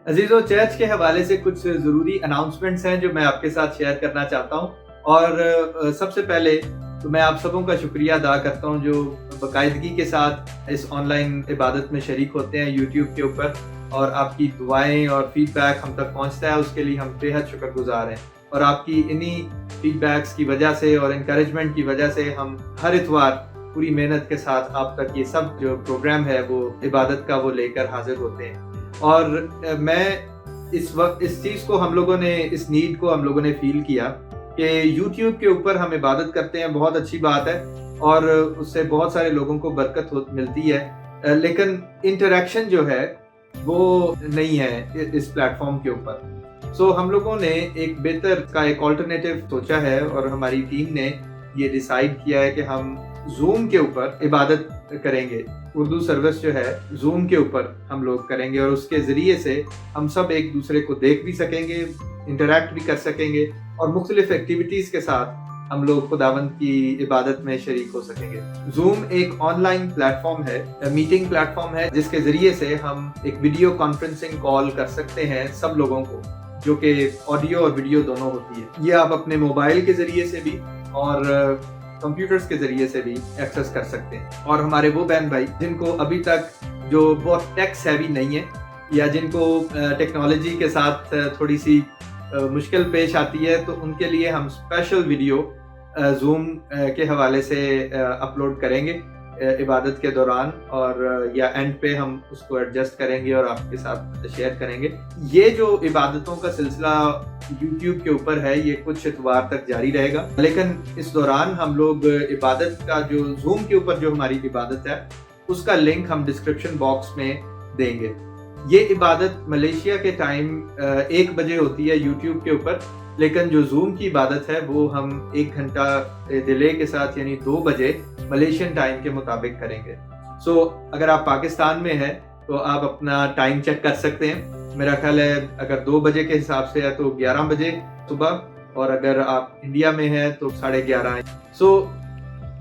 अजीज़ों, church के हवाले से कुछ ज़रूरी अनाउंसमेंट्स हैं जो मैं आपके साथ शेयर करना चाहता हूँ। और सबसे पहले तो मैं आप सबों का शुक्रिया अदा करता हूँ जो बाकायदगी के साथ इस ऑनलाइन इबादत में शरीक होते हैं यूट्यूब के ऊपर, और आपकी दुआएं और फीडबैक हम तक पहुँचता है, उसके लिए हम बेहद शुक्रगुजार हैं। और आपकी इन्हीं फीडबैक्स की वजह से और इनकरेजमेंट की वजह से हम हर इतवार पूरी मेहनत के साथ आप तक ये सब जो प्रोग्राम है वो इबादत का वो लेकर हाजिर होते हैं। और मैं इस वक्त इस चीज़ को हम लोगों ने, इस नीड को हम लोगों ने फील किया कि यूट्यूब के ऊपर हम इबादत करते हैं, बहुत अच्छी बात है और उससे बहुत सारे लोगों को बरकत मिलती है, लेकिन इंटरेक्शन जो है वो नहीं है इस प्लेटफॉर्म के ऊपर। सो हम लोगों ने एक बेहतर का एक ऑल्टरनेटिव सोचा है और हमारी टीम ने ये डिसाइड किया है कि हम जूम के ऊपर इबादत करेंगे। उर्दू सर्विस जो है जूम के ऊपर हम लोग करेंगे और उसके ज़रिए से हम सब एक दूसरे को देख भी सकेंगे, इंटरैक्ट भी कर सकेंगे और मुख्तलिफ एक्टिविटीज़ के साथ हम लोग खुदावंद की इबादत में शरीक हो सकेंगे। जूम एक ऑनलाइन प्लेटफॉर्म है, मीटिंग प्लेटफॉर्म है, जिसके ज़रिए से हम एक वीडियो कॉन्फ्रेंसिंग कॉल कर सकते हैं सब लोगों को, जो कि ऑडियो और वीडियो दोनों होती है। ये आप अपने मोबाइल के ज़रिए से भी और कंप्यूटर्स के जरिए से भी एक्सेस कर सकते हैं। और हमारे वो बहन भाई जिनको अभी तक जो बहुत टेक सेवी नहीं है या जिनको टेक्नोलॉजी के साथ थोड़ी सी मुश्किल पेश आती है, तो उनके लिए हम स्पेशल वीडियो जूम के हवाले से अपलोड करेंगे इबादत के दौरान, और या एंड पे हम उसको एडजस्ट करेंगे और आपके साथ शेयर करेंगे। ये जो इबादतों का सिलसिला YouTube के ऊपर है ये कुछ इतवार तक जारी रहेगा, लेकिन इस दौरान हम लोग इबादत का जो जूम के ऊपर जो हमारी इबादत है उसका लिंक हम डिस्क्रिप्शन बॉक्स में देंगे। ये इबादत मलेशिया के टाइम 1 बजे होती है YouTube के ऊपर, लेकिन जो जूम की इबादत है वो हम 1 घंटा डिले के साथ यानी 2 बजे मलेशियन टाइम के मुताबिक करेंगे। सो अगर आप पाकिस्तान में हैं तो आप अपना टाइम चेक कर सकते हैं। मेरा ख्याल है अगर 2 बजे के हिसाब से है तो 11 बजे सुबह, और अगर आप इंडिया में हैं तो 11:30। सो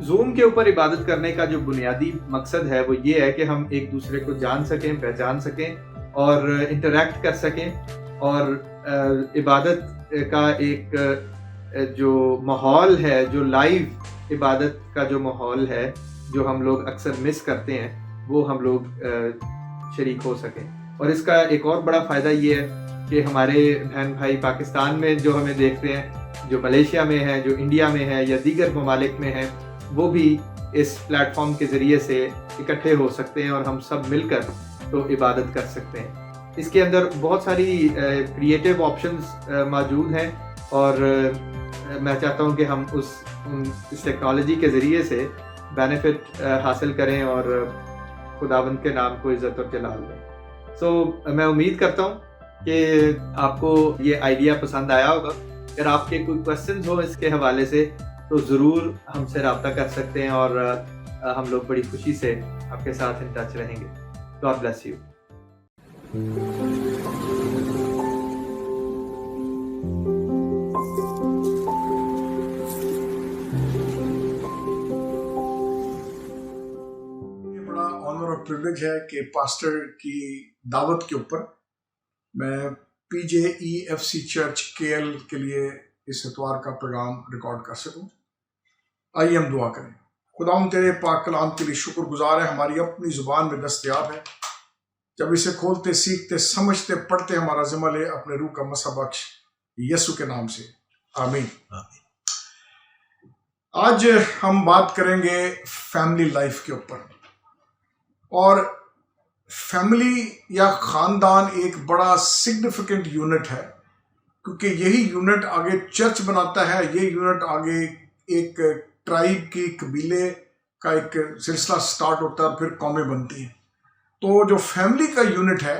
जूम के ऊपर इबादत करने का जो बुनियादी मकसद है वो ये है कि हम एक दूसरे को जान सकें, पहचान सकें और इंटरेक्ट कर सकें, और इबादत का एक जो माहौल है, जो लाइव इबादत का जो माहौल है जो हम लोग अक्सर मिस करते हैं, वो हम लोग शरीक हो सकें। और इसका एक और बड़ा फ़ायदा ये है कि हमारे बहन भाई पाकिस्तान में जो हमें देखते हैं, जो मलेशिया में है, जो इंडिया में है या दीगर ममालिक में हैं, वो भी इस प्लेटफॉर्म के ज़रिए से इकट्ठे हो सकते हैं और हम सब मिलकर तो इबादत कर सकते हैं। इसके अंदर बहुत सारी क्रिएटिव ऑप्शंस मौजूद हैं और मैं चाहता हूं कि हम इस टेक्नोलॉजी के ज़रिए से बेनिफिट हासिल करें और खुदावंद के नाम को इज़्ज़त और जलाल दें। सो मैं उम्मीद करता हूं कि आपको ये आइडिया पसंद आया होगा। अगर आपके कोई क्वेश्चंस हो इसके हवाले से तो ज़रूर हमसे रब्ता कर सकते हैं और हम लोग बड़ी खुशी से आपके साथ इन टच रहेंगे। God bless you. बड़ा ऑनर और प्रिविलेज है कि पास्टर की दावत के ऊपर मैं PJEFC चर्च KL के लिए इस इतवार का प्रोग्राम रिकॉर्ड कर सकूं। आइए हम दुआ करें। खुदावंद तेरे पाक कलाम के लिए शुक्रगुजार है, हमारी अपनी जुबान में दस्तयाब है। जब इसे खोलते, सीखते, समझते, पढ़ते हमारा ज़िम्मा ले, अपने रूह का मसा बख्श यीशु के नाम से, आमीन। आज हम बात करेंगे फैमिली लाइफ के ऊपर। और फैमिली या ख़ानदान एक बड़ा सिग्निफिकेंट यूनिट है, क्योंकि यही यूनिट आगे चर्च बनाता है, ये यूनिट आगे एक ट्राइब की, कबीले का एक सिलसिला स्टार्ट होता है और फिर कौमें बनती हैं। तो जो फैमिली का यूनिट है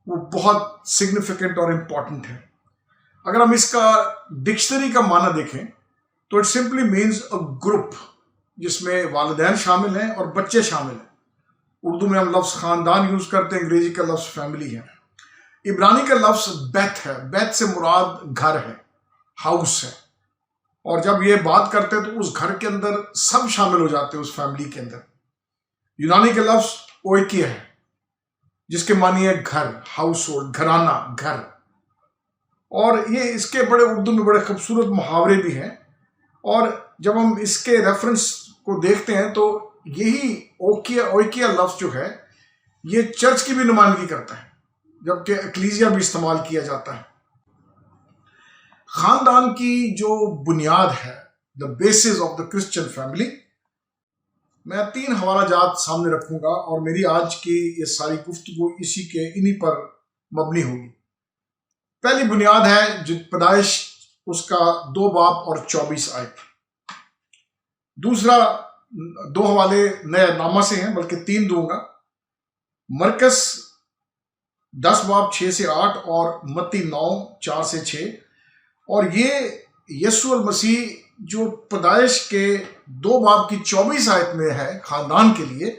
वो बहुत सिग्निफिकेंट और इम्पॉर्टेंट है। अगर हम इसका डिक्शनरी का माना देखें तो it simply means a group जिसमें वालिदैन शामिल हैं और बच्चे शामिल हैं। उर्दू में हम लफ्ज़ ख़ानदान यूज़ करते हैं, अंग्रेजी का लफ्ज़ फैमिली है। इब्रानी का लफ्ज़ बैत है, बैत से मुराद घर है, हाउस है। और जब ये बात करते हैं तो उस घर के अंदर सब शामिल हो जाते हैं, उस फैमिली के अंदर। यूनानी का लफ्ज़ ओइकिया है, जिसके मानी है घर, हाउस होल्ड, घराना, घर। और ये इसके बड़े उर्दू में बड़े खूबसूरत मुहावरे भी हैं। और जब हम इसके रेफरेंस को देखते हैं तो यही ओकिया ओइकिया लफ्ज जो है ये चर्च की भी नुमाइंदगी करता है, जबकि एक्लीसिया भी इस्तेमाल किया जाता है। खानदान की जो बुनियाद है, the basis of the Christian family, मैं 3 हवाला जात सामने रखूंगा और मेरी आज की ये सारी गुफ्तगू इन्हीं पर मबनी होगी। पहली बुनियाद है जो पैदाइश, उसका 2 बाब और 24 आयत। दूसरा 2 हवाले नए नामा से हैं, बल्कि 3 दूंगा। मरकस 10 बाब 6 से 8 और मत्ती 9 4 से 6। और ये यीशु मसीह जो पैदाइश के 2 बाब की 24 आयत में है खानदान के लिए,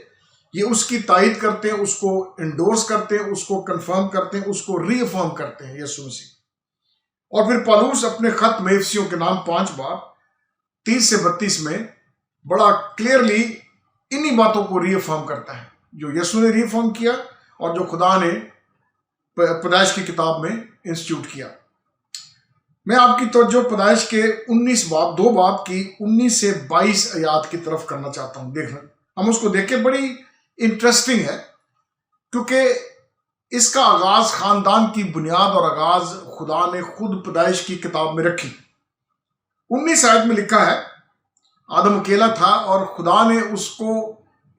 ये उसकी तायद करते हैं, उसको इंडोर्स करते हैं, उसको कंफर्म करते हैं, उसको रीअफर्म करते हैं यीशु मसीह। और फिर पौलुस अपने खत में इफिसियों के नाम 5 बाब 30 से 32 में बड़ा क्लियरली इन्हीं बातों को रीअफर्म करता है जो यीशु ने रीअफर्म किया और जो खुदा ने पैदाइश की किताब में इंस्टीट्यूट किया। मैं आपकी तवज्जो पैदाइश के 19 बाब 2 बाब की 19 से 22 आयात की तरफ करना चाहता हूं। देखना, हम उसको देखें, बड़ी इंटरेस्टिंग है क्योंकि इसका आगाज, खानदान की बुनियाद और आगाज खुदा ने खुद पैदाइश की किताब में रखी। 19 आयत में लिखा है, आदम अकेला था और खुदा ने उसको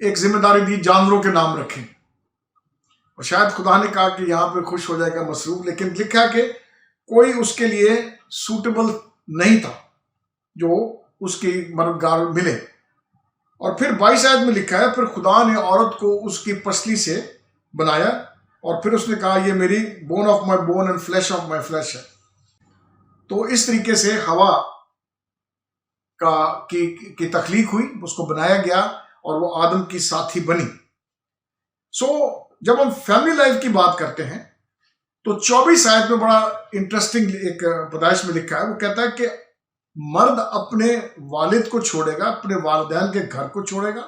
एक जिम्मेदारी दी, जानवरों के नाम रखे। और शायद खुदा ने कहा कि यहां पे खुश हो जाएगा मसरूफ, लेकिन लिखा कि कोई उसके लिए सूटेबल नहीं था जो उसकी मददगार मिले। और फिर 22 आयत में लिखा है, फिर खुदा ने औरत को उसकी पसली से बनाया और फिर उसने कहा, ये मेरी bone of my bone and flash of my flash है। तो इस तरीके से हवा की तख्लीक हुई, उसको बनाया गया और वो आदम की साथी बनी। जब हम फैमिली लाइफ की बात करते हैं तो 24 आयत में बड़ा इंटरेस्टिंग एक पैदाइश में लिखा है। वो कहता है कि मर्द अपने वालिद को छोड़ेगा, अपने वालिदैन के घर को छोड़ेगा,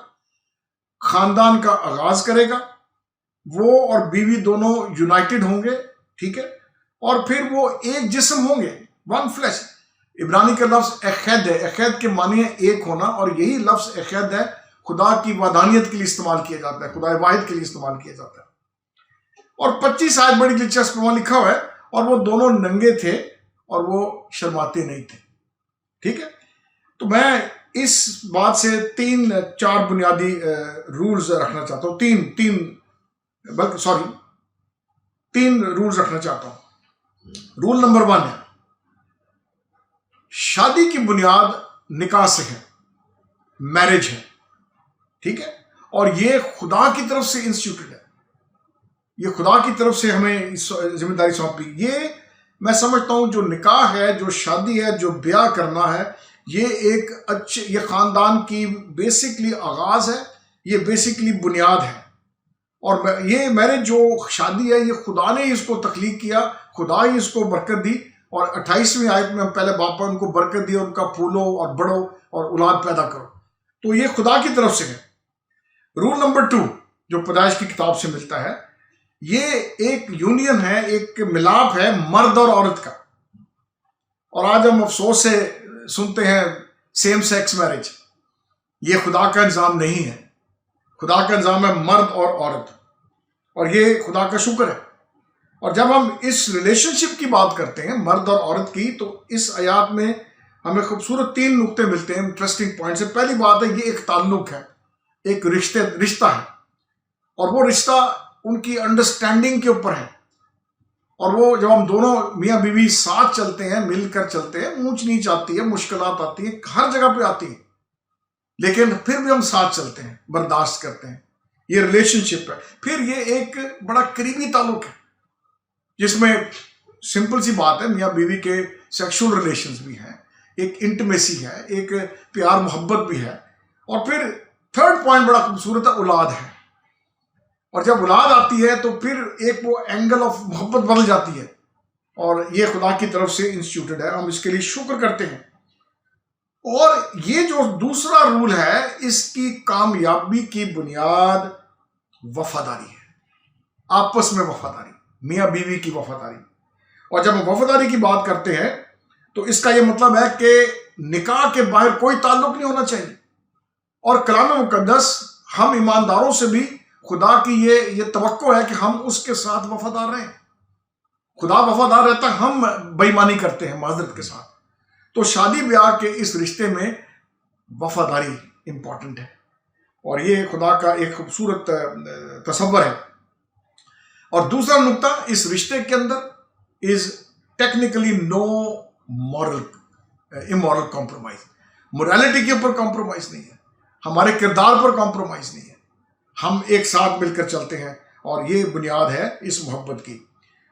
खानदान का आगाज करेगा, वो और बीवी दोनों यूनाइटेड होंगे, ठीक है, और फिर वो एक जिस्म होंगे, वन फ्लैश। इब्रानी का लफ्ज अखद है, अखद के मानी है एक होना, और यही लफ्ज अखद है खुदा की वादानियत के लिए इस्तेमाल किया जाता है, खुदा वाहिद के लिए इस्तेमाल किया जाता है। और 25 आयत बड़ी दिलचस्प वहां लिखा हुआ है, और वो दोनों नंगे थे और वो शर्माते नहीं थे, ठीक है। तो मैं इस बात से 3-4 बुनियादी रूल्स रखना चाहता हूं, तीन रूल्स रखना चाहता हूं। रूल नंबर 1 है, शादी की बुनियाद निकाह से है, मैरिज है, ठीक है, और ये खुदा की तरफ से इंस्टीट्यूटेड है, ये खुदा की तरफ से हमें जिम्मेदारी सौंपी। ये मैं समझता हूं जो निकाह है, जो शादी है, जो ब्याह करना है, ये एक अच्छे, ये खानदान की बेसिकली आगाज है, ये बेसिकली बुनियाद है। और ये मैरिज जो शादी है, ये खुदा ने इसको तख्लीक किया, खुदा ही इसको बरकत दी। और 28वीं आयत में हम पहले बाप पर उनको बरकत दी, उनका फूलो और बढ़ो और औलाद पैदा करो, तो ये खुदा की तरफ से है। रूल नंबर 2 जो पैदाइश की किताब से मिलता है, ये एक यूनियन है, एक मिलाप है मर्द और औरत का। और आज हम अफसोस से सुनते हैं सेम सेक्स मैरिज, ये खुदा का इंतजाम नहीं है। खुदा का इंतजाम है मर्द और औरत, और ये खुदा का शुक्र है। और जब हम इस रिलेशनशिप की बात करते हैं मर्द और औरत की, तो इस आयात में हमें खूबसूरत 3 नुक्ते मिलते हैं, इंटरेस्टिंग पॉइंट से। पहली बात है, ये एक ताल्लुक है, एक रिश्ता है, और वो रिश्ता उनकी अंडरस्टैंडिंग के ऊपर है। और वो जब हम दोनों मियाँ बीवी साथ चलते हैं, मिलकर चलते हैं, ऊंच नीच आती है, मुश्किलात आती है, हर जगह पे आती है, लेकिन फिर भी हम साथ चलते हैं, बर्दाश्त करते हैं, ये रिलेशनशिप है। फिर ये एक बड़ा करीबी ताल्लुक है जिसमें सिंपल सी बात है, मियाँ बीवी के सेक्सुअल रिलेशंस भी हैं, एक इंटीमेसी है, एक प्यार मोहब्बत भी है। और फिर थर्ड पॉइंट बड़ा खूबसूरत है, औलाद है। और जब औलाद आती है तो फिर एक वो एंगल ऑफ मोहब्बत बदल जाती है, और ये खुदा की तरफ से इंस्टीट्यूटेड है, हम इसके लिए शुक्र करते हैं। और ये जो दूसरा रूल है, इसकी कामयाबी की बुनियाद वफादारी है। आपस में वफादारी, मियाँ बीवी की वफादारी। और जब हम वफादारी की बात करते हैं तो इसका यह मतलब है कि निकाह के बाहर कोई ताल्लुक नहीं होना चाहिए। और कलाम मुकद्दस हम ईमानदारों से भी खुदा की ये तवक्को है कि हम उसके साथ वफादार रहें। खुदा वफादार रहता है, हम बेईमानी करते हैं माजरत के साथ। तो शादी ब्याह के इस रिश्ते में वफादारी इंपॉर्टेंट है और ये खुदा का एक खूबसूरत तसव्वुर है। और दूसरा नुक्ता इस रिश्ते के अंदर is technically no immoral compromise. Morality के ऊपर कॉम्प्रोमाइज नहीं है, हमारे किरदार पर कॉम्प्रोमाइज नहीं है, हम एक साथ मिलकर चलते हैं और ये बुनियाद है इस मोहब्बत की।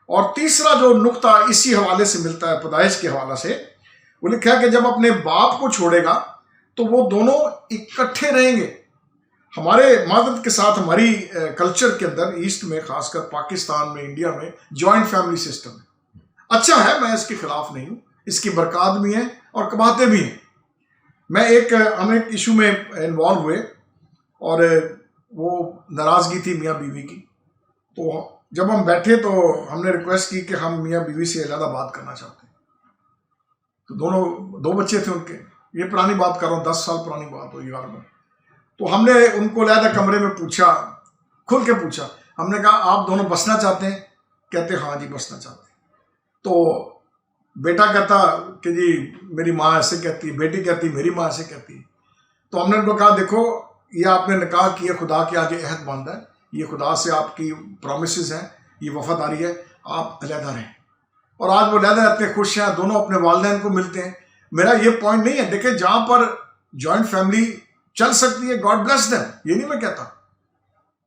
और तीसरा जो नुक्ता इसी हवाले से मिलता है, पैदाइश के हवाले से, वो लिखा है कि जब अपने बाप को छोड़ेगा तो वो दोनों इकट्ठे रहेंगे। हमारे मादत के साथ हमारी कल्चर के अंदर ईस्ट में, खासकर पाकिस्तान में, इंडिया में जॉइंट फैमिली सिस्टम है। अच्छा है, मैं इसके खिलाफ नहीं हूँ, इसकी बरकत भी हैं और कबाहतें भी हैं। हम एक इशू में इन्वॉल्व हुए और वो नाराज़गी थी मियाँ बीवी की। तो जब हम बैठे तो हमने रिक्वेस्ट की कि हम मियाँ बीवी से ज़्यादा बात करना चाहते हैं। तो दो बच्चे थे उनके, ये पुरानी बात कर रहा हूँ, 10 साल पुरानी बात हो यार में। तो हमने उनको लाया कमरे में, पूछा, खुल के पूछा, हमने कहा आप दोनों बसना चाहते हैं? कहते हाँ जी बसना चाहते हैं। तो बेटा कहता कि जी मेरी माँ ऐसे कहती है, बेटी कहती मेरी माँ ऐसे कहती है। तो हमने उनको कहा देखो ये आपने निकाह किया, खुदा के आगे अहद बांधा है, ये खुदा से आपकी प्रॉमिसेस हैं, ये वफादारी है, आप अलहदा रहें। और आज वो अलहदा रहते हैं, खुश हैं, दोनों अपने वालिदैन को मिलते हैं। मेरा ये पॉइंट नहीं है, देखिए जहाँ पर जॉइंट फैमिली चल सकती है, गॉड ब्लेस देम, ये नहीं मैं कहता,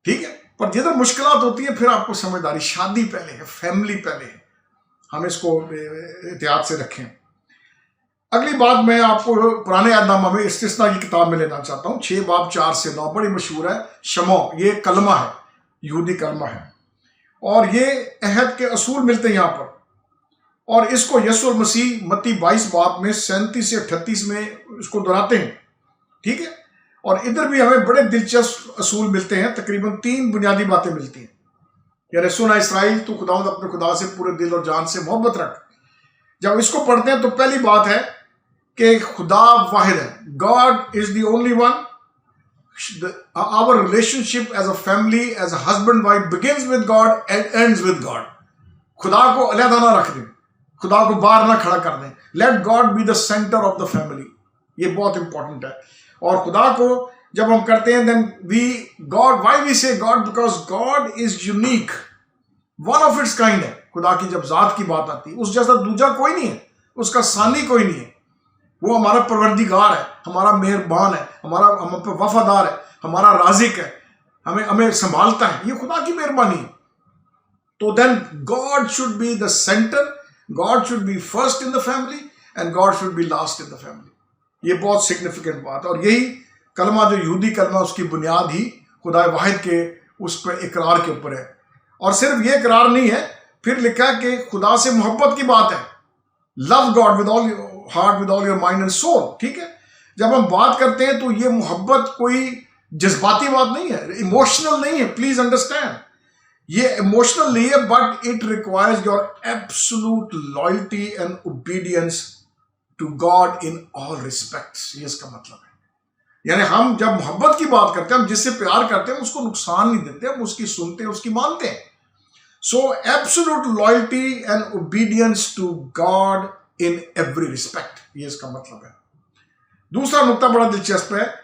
ठीक है, पर जिधर मुश्किलात होती है फिर आपको समझदारी, शादी पहले है, फैमिली पहले है, हम इसको एहतियात से रखें। अगली बात मैं आपको पुराने यादनामा में इस्तिस्ना की किताब में लेना चाहता हूँ, 6 बाब 4 से 9, बड़ी मशहूर है। शमो, ये कलमा है, यहूदी कलमा है, और ये अहद के असूल मिलते हैं यहाँ पर। और इसको यीशु मसीह मत्ती 22 बाब में 37 से 38 में इसको दोहराते हैं, ठीक है। और इधर भी हमें बड़े दिलचस्प असूल मिलते हैं, तकरीबन 3 बुनियादी बातें मिलती हैं। यानी सुना इस्राइल, तू खुदावंद अपने खुदा से पूरे दिल और जान से मोहब्बत रख। जब इसको पढ़ते हैं तो पहली बात है कि खुदा वाहिद है, God is the only one. Our relationship as a family, as a husband wife begins with God and ends with God. खुदा को अलहदा ना रख दें, खुदा को बाहर ना खड़ा कर दें। Let God B the centre of the family, ये बहुत इंपॉर्टेंट है। और खुदा को जब हम करते हैं then we God, why we say God, because God is unique, one of its kind है। खुदा की जब जात की बात आती है, उस जैसा दूजा कोई नहीं है, उसका सानी कोई नहीं है। वो हमारा परवरदिगार है, हमारा मेहरबान है, हम पर वफादार है, हमारा राजिक है, हमें संभालता है, ये खुदा की मेहरबानी है। तो then God should be the centre, God should be first in the family and God should be last in the family. ये बहुत सिग्निफिकेंट बात है। और यही कलमा, जो यहूदी कलमा, उसकी बुनियाद ही खुदा वाहिद के उस पर इकरार के ऊपर है। और सिर्फ ये इकरार नहीं है, फिर लिखा है कि खुदा से मोहब्बत की बात है, love God with all your heart, with all your mind and soul, ठीक है। जब हम बात करते हैं तो ये मोहब्बत कोई जज्बाती बात नहीं है, इमोशनल नहीं है, प्लीज अंडरस्टैंड, ये इमोशनल नहीं है, but it requires your absolute loyalty and obedience to God in all respects. ये इसका मतलब है। यानी हम जब मोहब्बत की बात करते हैं, हम जिससे प्यार करते हैं, उसको नुकसान नहीं देते, हम उसकी सुनते हैं, उसकी मानते हैं। So absolute loyalty and obedience to God in every respect, ये इसका मतलब है। दूसरा नुक्ता बड़ा दिलचस्प है,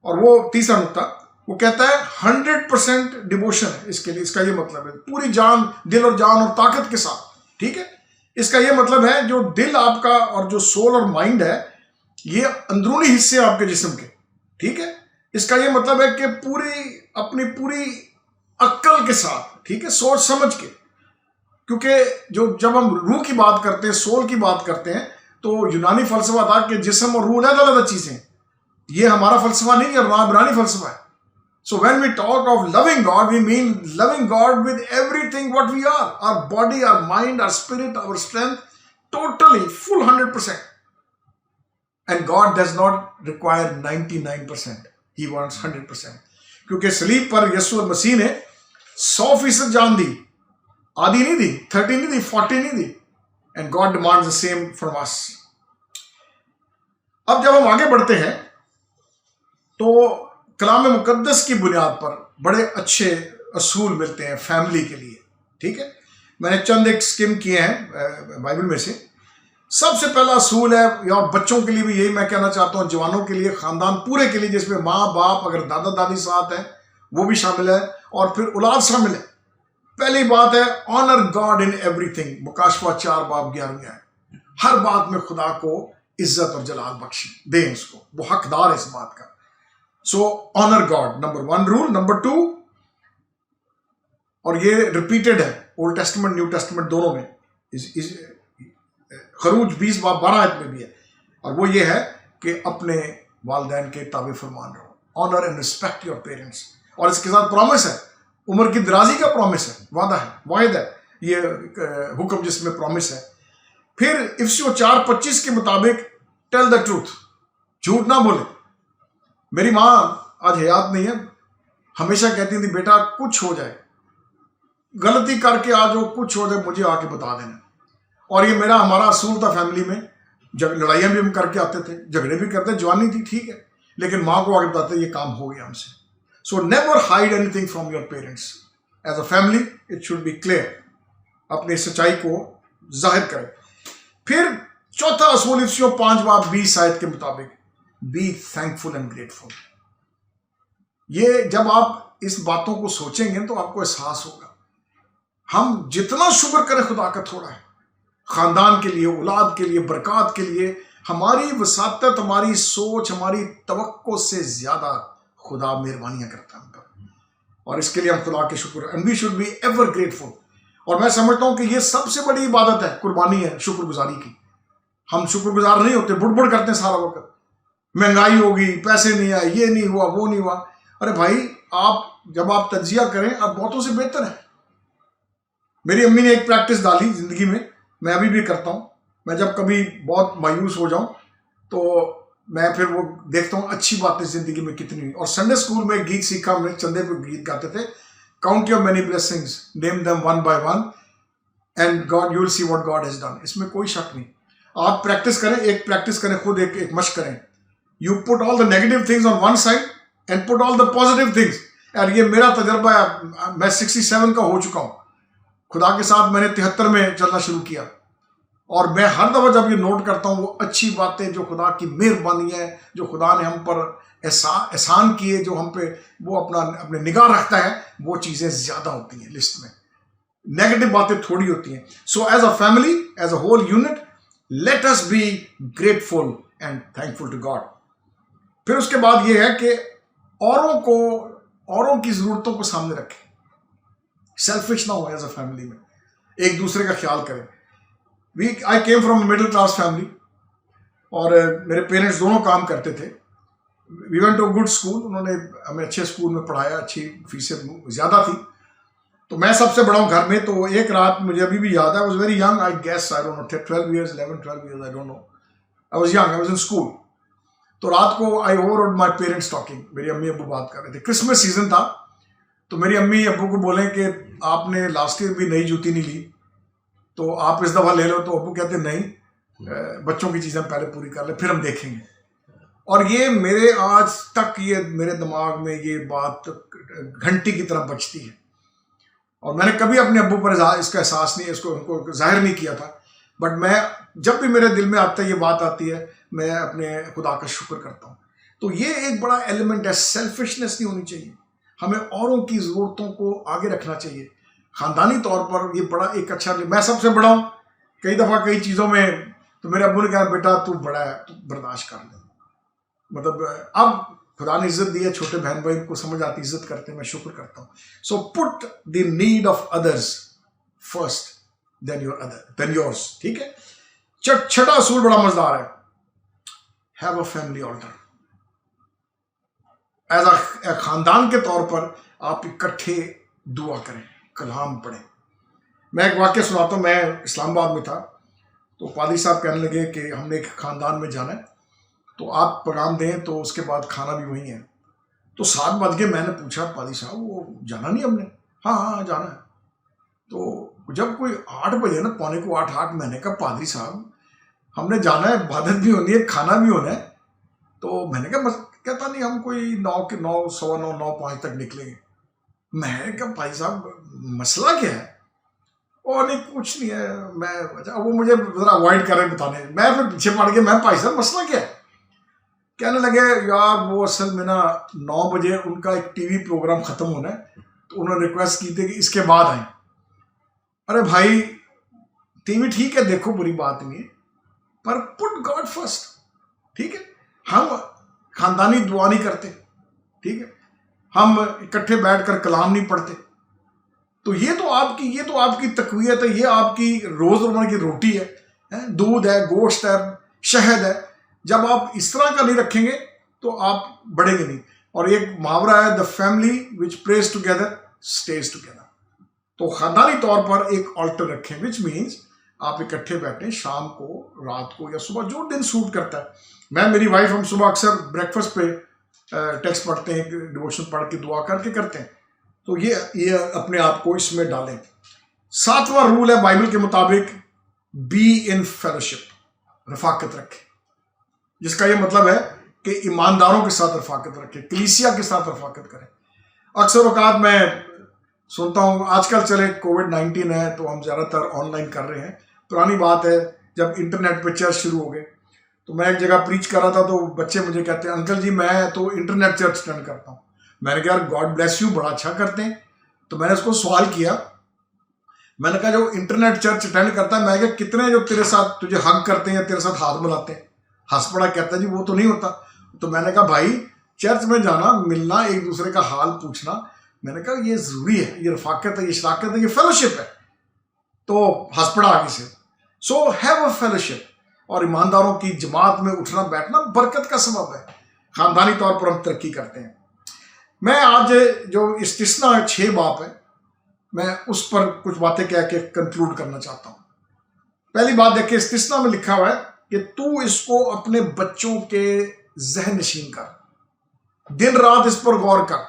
और वो तीसरा नुक्ता, वो कहता है 100% डिवोशन है इसके लिए। इसका ये मतलब है पूरी जान, दिल और जान और ताकत के साथ, ठीक है। इसका ये मतलब है जो दिल आपका और जो सोल और माइंड है, ये अंदरूनी हिस्से आपके जिस्म के, ठीक है। इसका ये मतलब है कि अपनी पूरी अक्ल के साथ, ठीक है, सोच समझ के, क्योंकि जब हम रूह की बात करते हैं, सोल की बात करते हैं, तो यूनानी फलसफा था कि जिस्म और रूह अलग अलग चीजें हैं। ये हमारा फलसफा नहीं है, इब्रानी फलसफा है। So when we talk of loving God, we mean loving God with everything what we are, our body, our mind, our spirit, our strength, totally, full 100%. And God does not require 99%. He wants 100%. क्योंकि सलीब पर यीशु मसीह ने 100% जान दी, आधी नहीं दी, 30 नहीं दी, 40 नहीं दी, and God demands the same from us. अब जब हम आगे बढ़ते हैं तो कलाम मुकद्दस की बुनियाद पर बड़े अच्छे असूल मिलते हैं फैमिली के लिए, ठीक है। मैंने चंद एक स्किम किए हैं बाइबल में से। सबसे पहला असूल है, और बच्चों के लिए भी यही मैं कहना चाहता हूं, जवानों के लिए, खानदान पूरे के लिए, जिसमें माँ बाप, अगर दादा दादी साथ है वो भी शामिल है, और फिर औलाद शामिल है। पहली बात है ऑनर गॉड इन एवरीथिंग। मुकाशवा 4:11 है, हर बात में खुदा को इज्जत और जलाल बख्शे, दें उसको, वो हकदार है इस बात का। So honour God, number 1 rule. Number 2, और ये रिपीटेड है ओल्ड टेस्टमेंट न्यू टेस्टमेंट दोनों में, खरूज 20:12 में भी है, और वो ये है कि अपने वालिदैन के ताबे फरमान रहो, honour and respect your parents. और इसके साथ प्रॉमिस है, उम्र की दराजी का प्रॉमिस है, वादा है, वाहिद है ये हुक्म जिसमें प्रॉमिस है। फिर इफ्सियों 4:25 के मुताबिक टेल द ट्रूथ, झूठ ना बोले। मेरी माँ आज हयात नहीं है, हमेशा कहती थी बेटा कुछ हो जाए, गलती करके आ जाओ, कुछ हो जाए मुझे आके बता देना। और ये मेरा हमारा असूल था फैमिली में। लड़ाइयाँ भी हम करके आते थे, झगड़े भी करते, जवानी थी ठीक है, लेकिन माँ को आगे बताते ये काम हो गया हमसे। So never hide anything from your parents. As a family it should be clear, अपनी सच्चाई को जाहिर करें। फिर चौथा असूल इफ्सियों 5:20 के मुताबिक बी थैंकफुल एंड ग्रेटफुल। ये जब आप इस बातों को सोचेंगे तो आपको एहसास होगा, हम जितना शुक्र करें खुदा का थोड़ा है। खानदान के लिए, औलाद के लिए, बरकत के लिए, हमारी वसातत, हमारी सोच, हमारी तवक्को से ज्यादा खुदा मेहरबानियां करता है हम पर, और इसके लिए हम खुदा के शुक्र, and we should be ever grateful. और मैं समझता हूं कि ये सबसे बड़ी इबादत है, कुर्बानी है शुक्रगुजारी की। हम शुक्रगुजार नहीं होते, बुड़बुड़ करते हैं सारा वक्त, महंगाई होगी, पैसे नहीं आए, ये नहीं हुआ, वो नहीं हुआ। अरे भाई, आप जब आप तजिया करें, आप बहुतों से बेहतर है। मेरी अम्मी ने एक प्रैक्टिस डाली जिंदगी में, मैं अभी भी करता हूँ। मैं जब कभी बहुत मायूस हो जाऊं तो मैं फिर वो देखता हूँ अच्छी बातें जिंदगी में कितनी हुई। और संडे स्कूल में एक गीत सीखा, हमने चंदे पे गीत गाते थे, count your many blessings, name them one by one, and God you will see what God has done. इसमें कोई शक नहीं। आप प्रैक्टिस करें, एक प्रैक्टिस करें, खुद एक मशक करें। You put all the negative things on one side and put all the positive things. यार ये मेरा तजर्बा है, मैं 67 का हो चुका हूँ, खुदा के साथ मैंने 73 में चलना शुरू किया, और मैं हर दफा जब ये नोट करता हूँ वो अच्छी बातें जो खुदा की मेहरबानी है, जो खुदा ने हम पर एहसान किए, जो हम पे वो अपने निगाह रखता है, वो चीज़ें ज़्यादा होती हैं लिस्ट में, नेगेटिव बातें थोड़ी होती हैं। So as a family, as a whole unit, let us be grateful and thankful to God. फिर उसके बाद ये है कि औरों की ज़रूरतों को सामने रखें, सेल्फिश ना हो एज अ फैमिली में, एक दूसरे का ख्याल करें। I came from middle class family, और मेरे पेरेंट्स दोनों काम करते थे। We went to good school, उन्होंने हमें अच्छे स्कूल में पढ़ाया, अच्छी फीसें ज़्यादा थी। तो मैं सबसे बड़ा हूँ घर में। तो एक रात मुझे अभी भी याद है, I was very young, I guess, I don't know, 12 years, 11, 12 years, I don't know, I was young, I was in school. तो रात को I overheard my parents talking, मेरी अम्मी अब्बू बात कर रहे थे, क्रिसमस सीजन था। तो मेरी अम्मी अब्बू को बोले कि आपने लास्ट ईयर भी नई जूती नहीं ली, तो आप इस दफ़ा ले लो। तो अब्बू कहते नहीं, बच्चों की चीज़ें पहले पूरी कर ले, फिर हम देखेंगे। और ये मेरे आज तक ये मेरे दिमाग में ये बात घंटी की तरह बजती है, और मैंने कभी अपने अब्बू पर इसका एहसास नहीं, इसको उनको जाहिर नहीं किया था। बट मैं जब भी मेरे दिल में आता है, ये बात आती है, मैं अपने खुदा का शुक्र करता हूँ। तो ये एक बड़ा एलिमेंट है, सेल्फिशनेस नहीं होनी चाहिए, हमें औरों की ज़रूरतों को आगे रखना चाहिए। ख़ानदानी तौर पर ये बड़ा एक अच्छा, मैं सबसे बड़ा हूँ कई दफ़ा कई चीज़ों में, तो मेरे अब्बू ने कहा बेटा तू बड़ा है, तू बर्दाश्त कर ले। मतलब अब खुदा ने इज्जत दी है, छोटे बहन भाई को समझ आती, इज्जत करते हैं, मैं शुक्र करता हूँ। So put the need of others first then yours, ठीक है। छठा असूल बड़ा मजेदार है, have a family altar. As a खानदान के तौर पर आप इकट्ठे दुआ करें, कलाम पढ़ें। मैं एक वाक्य सुनाता हूँ। मैं इस्लामाबाद में था, तो पादी साहब कहने लगे कि हमने एक खानदान में जाना है, तो आप पैगाम दें, तो उसके बाद खाना भी वहीं है। तो 7 बज गए, मैंने पूछा पादी साहब वो जाना नहीं हमने? हाँ हाँ जाना है। तो जब कोई 8 बजे ना, पौने को 8, मैंने कहा पादरी साहब हमने जाना है, इबादत भी होनी है, खाना भी होना है। तो मैंने कहा बस, कहता नहीं हम कोई 9, 9, 9:15 तक निकलेंगे। मैंने कहा भाई साहब मसला क्या है? और नहीं कुछ नहीं है। मैं अच्छा, वो मुझे जरा अवॉइड कर रहे बताने, मैं फिर पीछे पड़ गया, मैं भाई साहब मसला क्या है? कहने लगे यार वो असल में ना 9 बजे उनका एक टीवी प्रोग्राम खत्म होना है, तो उन्होंने रिक्वेस्ट की थी कि इसके बाद आए। अरे भाई टीवी ठीक है, देखो बुरी बात नहीं है, पर पुट गॉड फर्स्ट। ठीक है, हम खानदानी दुआ नहीं करते, ठीक है, हम इकट्ठे बैठकर कलाम नहीं पढ़ते। तो ये तो आपकी तकवीयत है, ये आपकी रोजमर्रा की रोटी है, दूध है, गोश्त है, शहद है। जब आप इस तरह का नहीं रखेंगे तो आप बढ़ेंगे नहीं। और एक मुहावरा है, the family which praise together stage together. तो खानदानी तौर पर एक ऑल्टर रखें, विच मीन्स आप इकट्ठे बैठें शाम को, रात को या सुबह, जो दिन सूट करता है। मैं मेरी वाइफ हम सुबह अक्सर ब्रेकफास्ट पे टेक्स्ट पढ़ते हैं, डिवोशन पढ़ के दुआ करके करते हैं। तो ये अपने आप को इसमें डालें। 7वां रूल है बाइबल के मुताबिक, बी इन फेलोशिप, रफाकत रखें, जिसका ये मतलब है कि ईमानदारों के साथ रफाकत रखें, कलीसिया के साथ रफाकत करें। अक्सर औकात मैं सुनता हूँ आजकल चले कोविड-19 है तो हम ज़्यादातर ऑनलाइन कर रहे हैं। पुरानी बात है जब इंटरनेट पे चर्च शुरू हो गए, तो मैं एक जगह प्रीच कर रहा था, तो बच्चे मुझे कहते हैं अंकल जी मैं तो इंटरनेट चर्च अटेंड करता हूँ। मैंने कहा गॉड ब्लेस यू, बड़ा अच्छा करते हैं। तो मैंने उसको सवाल किया, मैंने कहा जो इंटरनेट चर्च अटेंड करता है, मैं क्या कितने जो तेरे साथ तुझे हग करते हैं या तेरे साथ हाथ मिलाते हैं? हंस पड़ा, कहता है जी वो तो नहीं होता। तो मैंने कहा भाई चर्च में जाना, मिलना, एक दूसरे का हाल पूछना, मैंने कहा ये जरूरी है, ये रफाकत है, ये शराकत है, ये फेलोशिप है। तो हंस पड़ा आगे से। So have a fellowship. और ईमानदारों की जमात में उठना बैठना बरकत का सबब है। खानदानी तौर पर हम तरक्की करते हैं। मैं आज जो इस्तिस्ना 6 बाप है, मैं उस पर कुछ बातें कह के कंक्लूड करना चाहता हूं। पहली बात देखिए, इस्तिस्ना में लिखा हुआ है कि तू इसको अपने बच्चों के जहन नशीन कर, दिन रात इस पर गौर कर,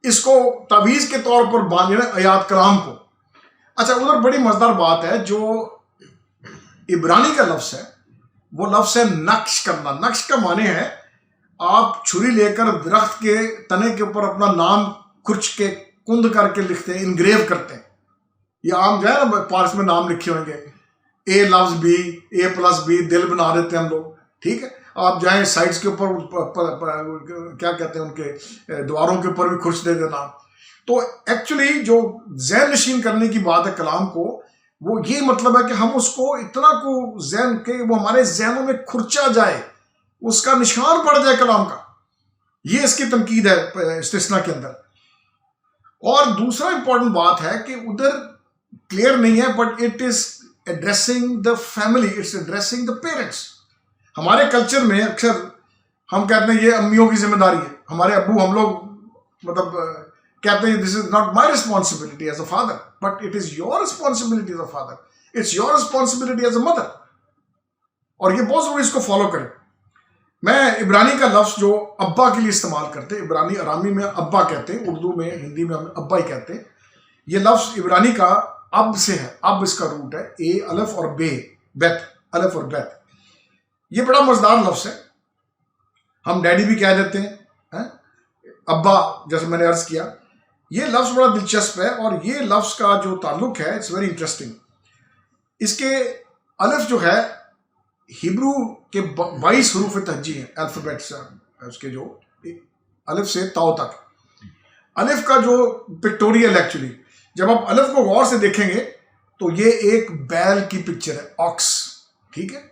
इसको तावीज के तौर पर बांध लेना आयात कलाम को। अच्छा, उधर बड़ी मजेदार बात है, जो इब्रानी का लफ्ज है वो लफ्ज है नक्श करना। नक्श का माने है आप छुरी लेकर दरख्त के तने के ऊपर अपना नाम खुर्च के कुंद करके लिखते हैं, इनग्रेव करते हैं। ये आम जो है ना पार्स में नाम लिखे होंगे, ए लफ्ज बी, A+B, दिल बना देते हैं हम लोग। ठीक है, आप जाएं साइड्स के ऊपर क्या कहते हैं, उनके द्वारों के ऊपर भी खुर्च दे देना। तो एक्चुअली जो ज़हन नशीन करने की बात है कलाम को, वो ये मतलब है कि हम उसको इतना को ज़हन के वो हमारे जहनों में खुर्चा जाए, उसका निशान पड़ जाए कलाम का। ये इसकी तनकीद है इस्तिस्ना के अंदर। और दूसरा इंपॉर्टेंट बात है कि उधर क्लियर नहीं है, but it is addressing the family, it's addressing the parents. हमारे कल्चर में अक्सर हम कहते हैं ये अम्मियों की जिम्मेदारी है, हमारे अब्बू, हम लोग मतलब कहते हैं this is not my responsibility as a father, but it is your responsibility as a father, it's your responsibility as a mother. और ये बहुत जरूरी, इसको फॉलो करें। मैं इब्रानी का लफ्ज जो अब्बा के लिए इस्तेमाल करते हैं, इब्रानी अरामी में अब्बा कहते हैं, उर्दू में, हिंदी में हम अब्बा ही कहते हैं। ये लफ्ज इब्रानी का अब से है, अब इसका रूट है ए अलफ और बे, बेत, अलफ और बेत। ये बड़ा मजेदार लफ्ज है, हम डैडी भी कह देते हैं, अब्बा, जैसे मैंने अर्ज किया। ये लफ्ज बड़ा दिलचस्प है और ये लफ्ज का जो ताल्लुक है इट्स वेरी इंटरेस्टिंग। इसके अलफ जो है हिब्रू के 22 हरूफ तहजी हैं, अल्फाबेट्स उसके, जो अलफ से ताओ तक। अलफ का जो पिक्टोरियल, एक्चुअली जब आप अलफ को गौर से देखेंगे तो ये एक बैल की पिक्चर है, ऑक्स। ठीक है,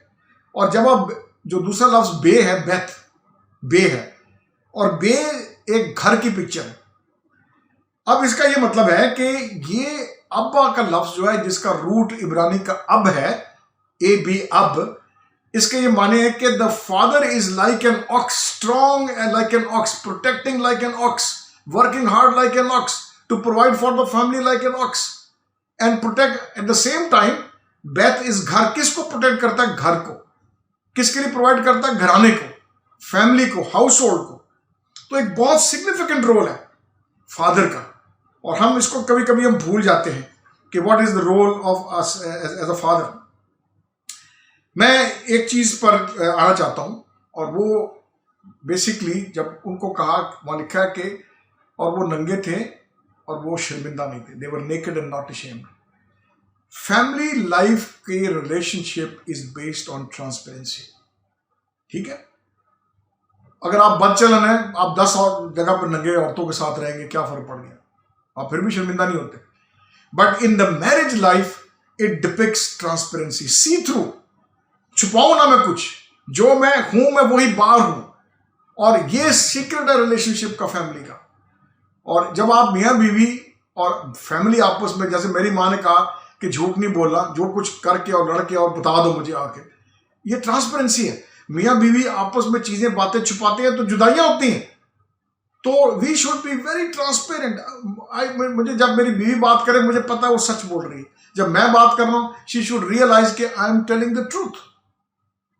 और जब आप जो दूसरा लफ्ज बे है, बेथ, बे है, और बे एक घर की पिक्चर है। अब इसका ये मतलब है कि ये अब्बा का लफ्ज जो है, जिसका रूट इब्रानी का अब है, ए बी अब, इसके ये माने है कि the father is like an ox, strong and like an ox, protecting like an ox, working hard like an ox, to provide for the family like an ox and protect at the same time. Beth is घर, किसको protect करता है? घर को। किसके लिए provide करता है? घराने को, फैमिली को, हाउस होल्ड को। तो एक बहुत सिग्निफिकेंट रोल है फादर का। और हम इसको कभी कभी हम भूल जाते हैं कि what is the role of us as a father. मैं एक चीज पर आना चाहता हूं, और वो बेसिकली जब उनको कहा, वहां लिखा है कि और वो नंगे थे और वो शर्मिंदा नहीं थे, they were naked and not ashamed. Family life के relationship is based on transparency, ठीक है। अगर आप बदचलन हैं, आप 10 और जगह पर नंगे औरतों के साथ रहेंगे, क्या फर्क पड़ गया, आप फिर भी शर्मिंदा नहीं होते। But in the marriage life it depicts transparency, see through, छुपाऊं ना मैं कुछ, जो मैं हूं मैं वही बाहर हूं। और ये सीक्रेट है रिलेशनशिप का, फैमिली का। और जब आप मियां बीवी और फैमिली आपस में, जैसे मेरी मां ने कहा कि झूठ नहीं बोलना, जो कुछ करके और लड़के और बता दो मुझे आके, ये ट्रांसपेरेंसी है। मियां बीवी आपस में चीजें बातें छुपाते हैं तो जुदाइयां होती हैं। तो we should be very transparent. मुझे जब मेरी बीवी बात करे, मुझे पता है वो सच बोल रही है। जब मैं बात कर रहा हूं, शी शुड रियलाइज कि I am telling the truth.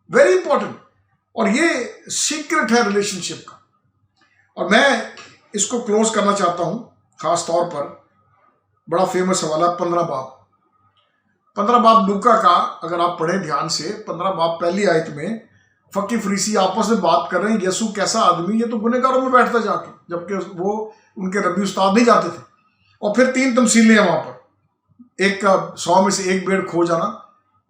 Very important. और ये सीक्रेट है रिलेशनशिप का। और मैं इसको क्लोज करना चाहता हूं खास तौर पर, बड़ा फेमस हवाला 15 बाब। 15 बाब लूका का अगर आप पढ़ें ध्यान से, 15 बाब पहली आयत में फकी फरीसी आपस में बात कर रहे हैं, यीशु कैसा आदमी, ये तो गुनहगारों में बैठता जाके, जबकि वो उनके रबी उस्ताद नहीं जाते थे। और फिर 3 तमसीलें हैं वहां पर। एक का 100 में से 1 बेड़ खो जाना,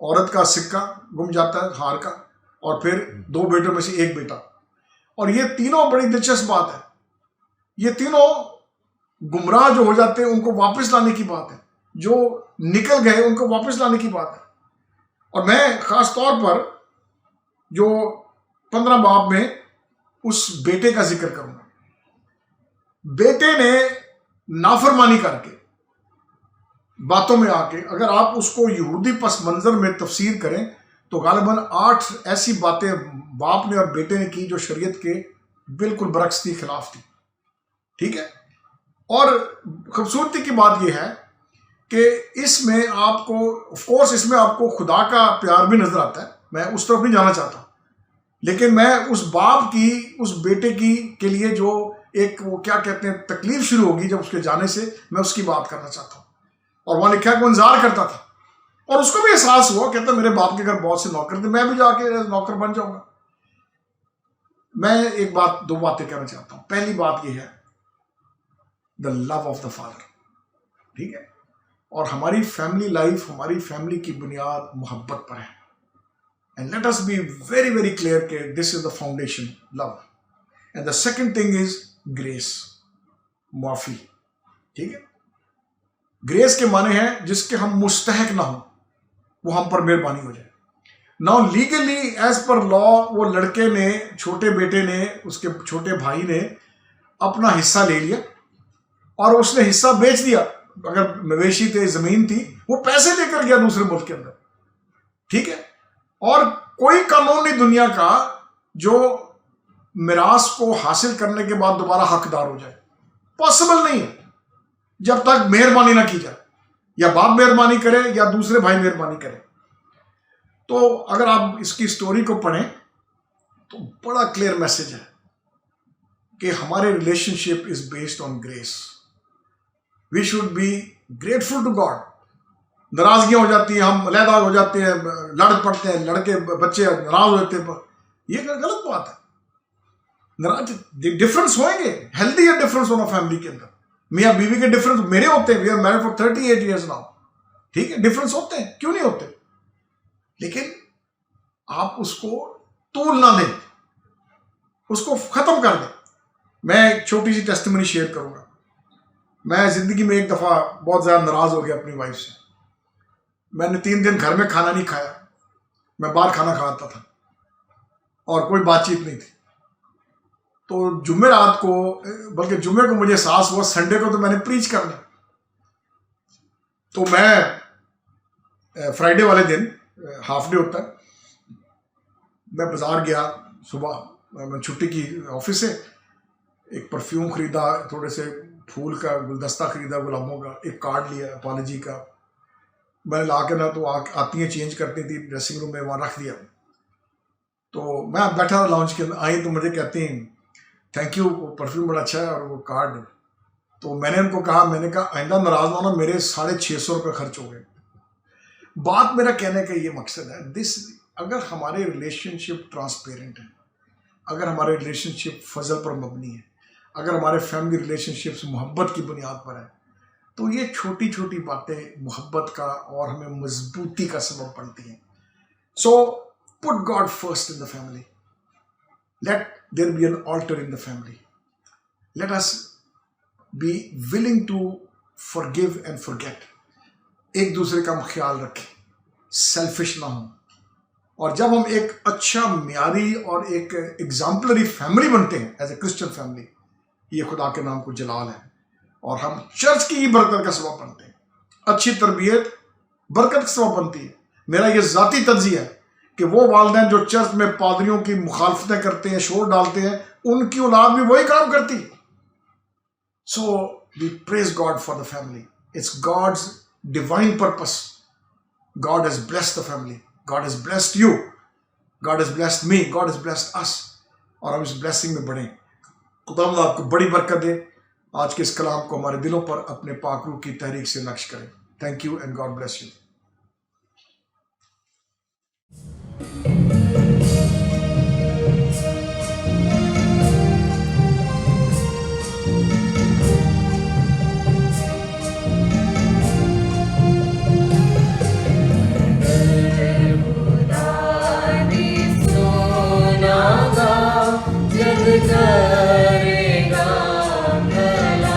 औरत का सिक्का गुम जाता है हार का, और फिर 2 बेटों में से 1 बेटा। और ये तीनों बड़ी दिलचस्प बात है। ये तीनों गुमराह जो हो जाते हैं उनको वापस लाने की बात है, जो निकल गए उनको वापस लाने की बात है। और मैं खास तौर पर जो 15 बाब में उस बेटे का जिक्र करूंगा। बेटे ने नाफरमानी करके, बातों में आके, अगर आप उसको यहूदी पस मंजर में तफसीर करें तो गालिबन 8 ऐसी बातें बाप ने और बेटे ने की जो शरीयत के बिल्कुल बरक्स थी, खिलाफ थी, ठीक है। और खूबसूरती की बात यह है कि इसमें आपको, ऑफ कोर्स इसमें आपको खुदा का प्यार भी नजर आता है, मैं उस तरफ नहीं जाना चाहता, लेकिन मैं उस बाप की, उस बेटे की के लिए जो एक, वो क्या कहते हैं, तकलीफ शुरू होगी जब उसके जाने से, मैं उसकी बात करना चाहता हूं। और वहां लिखा है कि वो इंतजार करता था और उसको भी एहसास हुआ, कहता मेरे बाप के घर बहुत से नौकर थे, मैं भी जाके नौकर बन जाऊंगा। मैं एक बात, 2 बातें कहना चाहता हूं। पहली बात यह है the love of the father, ठीक है। और हमारी फैमिली लाइफ, हमारी फैमिली की बुनियाद मोहब्बत पर है। And let us be very very clear कि this is the foundation, love. And the second thing is grace, माफी, ठीक है। ग्रेस के माने हैं जिसके हम मुस्तहक ना हो, वो हम पर मेहरबानी हो जाए। Now legally as per law, वो लड़के ने, छोटे बेटे ने, उसके छोटे भाई ने अपना हिस्सा ले लिया और उसने हिस्सा बेच दिया। अगर मवेशी थे, जमीन थी, वो पैसे लेकर गया दूसरे मुल्क के अंदर, ठीक है। और कोई कानून नहीं दुनिया का जो मिरास को हासिल करने के बाद दोबारा हकदार हो जाए, पॉसिबल नहीं है जब तक मेहरबानी ना की जाए, या बाप मेहरबानी करे या दूसरे भाई मेहरबानी करे। तो अगर आप इसकी स्टोरी को पढ़ें तो बड़ा क्लियर मैसेज है कि हमारे relationship is based on grace. We should be grateful to God. नाराजगियां हो जाती हैं, हम अलहदा हो जाते हैं, लड़ पड़ते हैं, लड़के बच्चे नाराज हो जाते हैं, ये गलत बात है। नाराज डिफरेंस होंगे, हेल्दी है डिफरेंस होना फैमिली के अंदर। मियाँ बीवी के डिफरेंस मेरे होते हैं, we are married for 38 years now, ठीक है, डिफरेंस होते हैं, क्यों नहीं होते, लेकिन आप उसको तूल ना दें, उसको खत्म कर दें। मैं एक छोटी सी टेस्टिमनी शेयर करूंगा। मैं जिंदगी में एक दफा बहुत ज्यादा नाराज हो गया अपनी वाइफ से। मैंने 3 दिन घर में खाना नहीं खाया, मैं बाहर खाना खाता था और कोई बातचीत नहीं थी। तो जुम्मे रात को, बल्कि जुम्मे को मुझे एहसास हुआ संडे को तो मैंने प्रीच करना। तो मैं फ्राइडे वाले दिन, हाफ डे होता है, मैं बाजार गया सुबह, मैं छुट्टी की ऑफिस से, एक परफ्यूम खरीदा, थोड़े से फूल का गुलदस्ता खरीदा गुलाबों का, एक कार्ड लिया अपॉलजी का, मैंने ला के ना, तो आती हैं चेंज करती थी ड्रेसिंग रूम में, वहाँ रख दिया। तो मैं बैठा था लाउंज के अंदर, आई तो मुझे कहती हैं थैंक यू, वो परफ्यूम बड़ा अच्छा है और वो कार्ड। तो मैंने कहा आइंदा नाराज ना होना, मेरे 650 रुपये खर्च हो गए। बात मेरा कहने का ये मकसद है, अगर हमारे रिलेशनशिप ट्रांसपेरेंट है, अगर हमारे रिलेशनशिप फजल पर मबनी है, अगर हमारे फैमिली रिलेशनशिप्स मोहब्बत की बुनियाद पर है, तो ये छोटी छोटी बातें मोहब्बत का और हमें मजबूती का सबब बनती हैं। So put God first in the family, let there be an altar in the family, let us be willing to forgive and forget, एक दूसरे का हम ख्याल रखें, सेल्फिश ना हो। और जब हम एक अच्छा म्यारी और एक एग्जाम्पलरी फैमिली बनते हैं एज ए क्रिश्चियन फैमिली, ये खुदा के नाम को जलाल है और हम चर्च की ही बरकत का सबब बनते हैं। अच्छी तरबियत बरकत का सबब बनती है। मेरा ये ज़ाती तर्जीह है कि वो वालिदैन जो चर्च में पादरियों की मुखालफतें करते हैं, शोर डालते हैं, उनकी औलाद भी वही काम करती है। So we praise God for the family, it's God's divine purpose. God has blessed the family, God has blessed you, God has blessed me, God has blessed us, और हम इस ब्लेसिंग में बढ़ें। खुदावंद आपको बड़ी बरकत दे। आज के इस कलाम को हमारे दिलों पर अपने पाक रूह की तहरीक से नक्श करें। Thank you and God bless you. करेगा भला,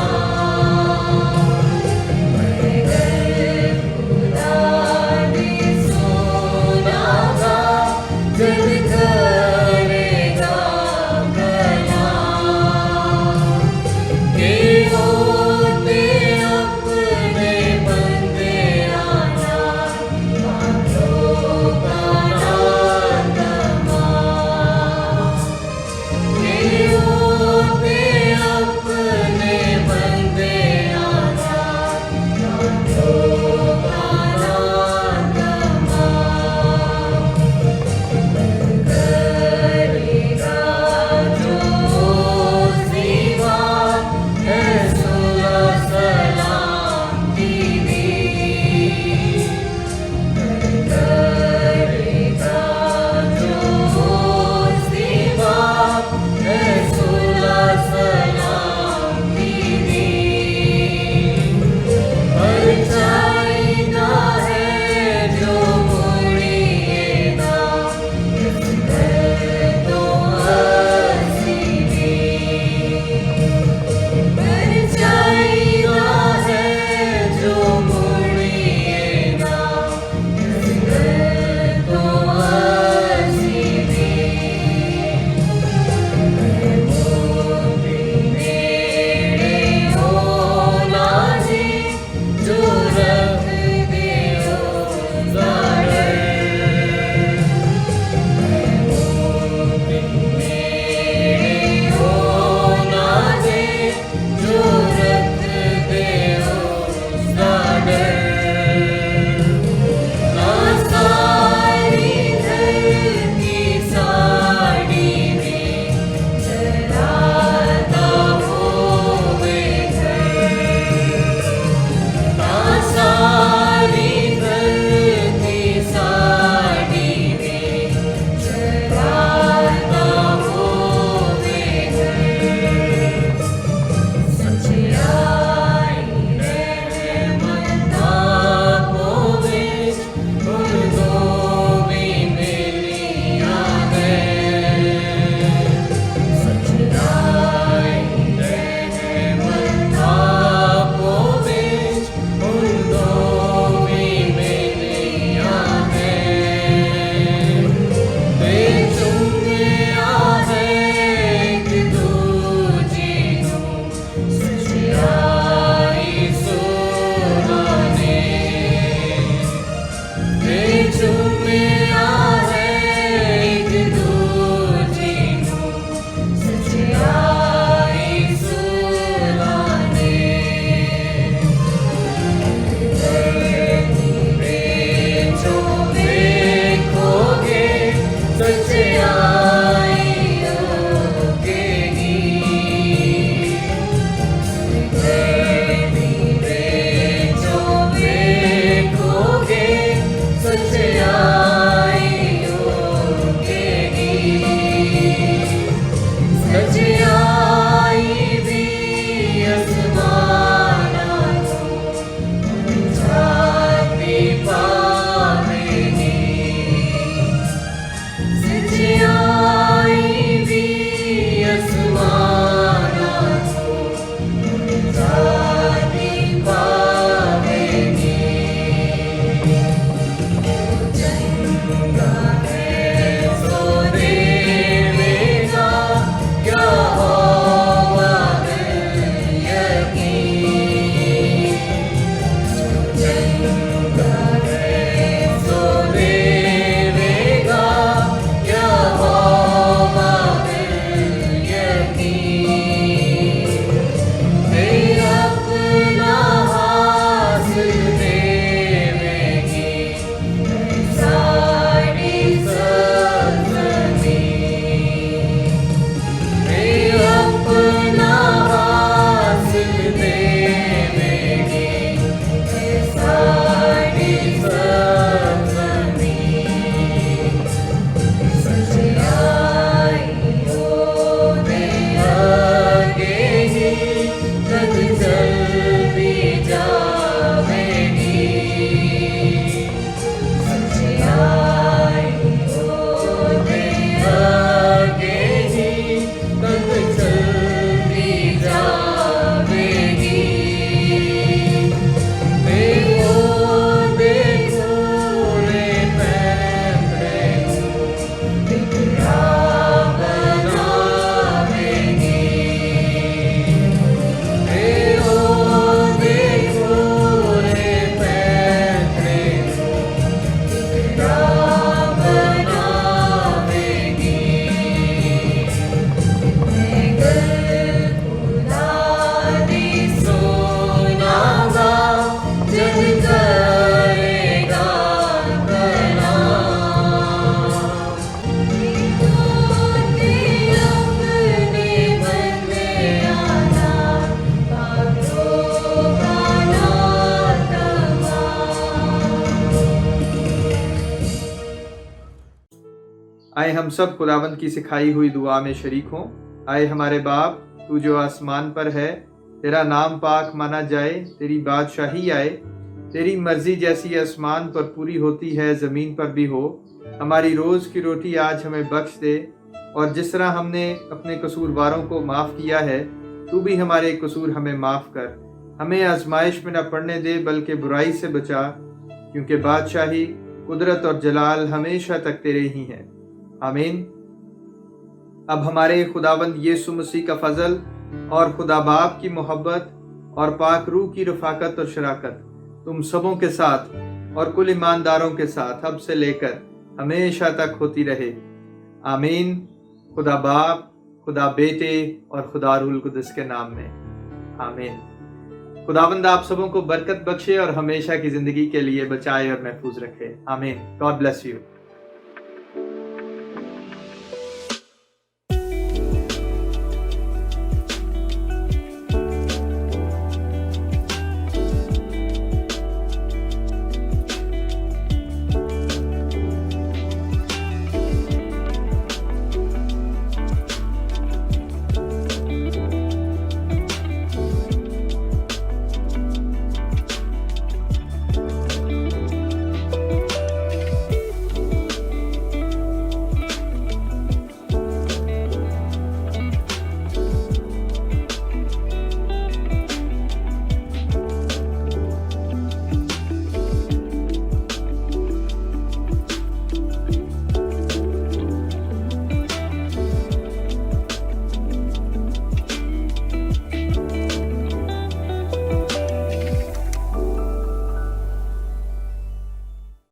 आए हम सब खुदावंद की सिखाई हुई दुआ में शरीक हों। आए हमारे बाप, तू जो आसमान पर है, तेरा नाम पाक माना जाए, तेरी बादशाही आए, तेरी मर्जी जैसी आसमान पर पूरी होती है ज़मीन पर भी हो। हमारी रोज़ की रोटी आज हमें बख्श दे, और जिस तरह हमने अपने कसूरवारों को माफ़ किया है, तू भी हमारे कसूर हमें माफ़ कर। हमें आजमाइश में न पड़ने दे, बल्कि बुराई से बचा, क्योंकि बादशाही, कुदरत और जलाल हमेशा तक तेरे ही हैं। आमीन। अब हमारे खुदावंद यीशु मसीह का फजल और खुदा बाप की मोहब्बत और पाक रूह की रफाकत और शराकत तुम सबों के साथ और कुल ईमानदारों के साथ अब से लेकर हमेशा तक होती रहे। आमीन। खुदा बाप, खुदा बेटे और खुदा रूहुल कुद्दुस के नाम में आमीन। खुदावंद आप सबों को बरकत बख्शे और हमेशा की जिंदगी के लिए बचाए और महफूज रखे। आमीन। God bless you.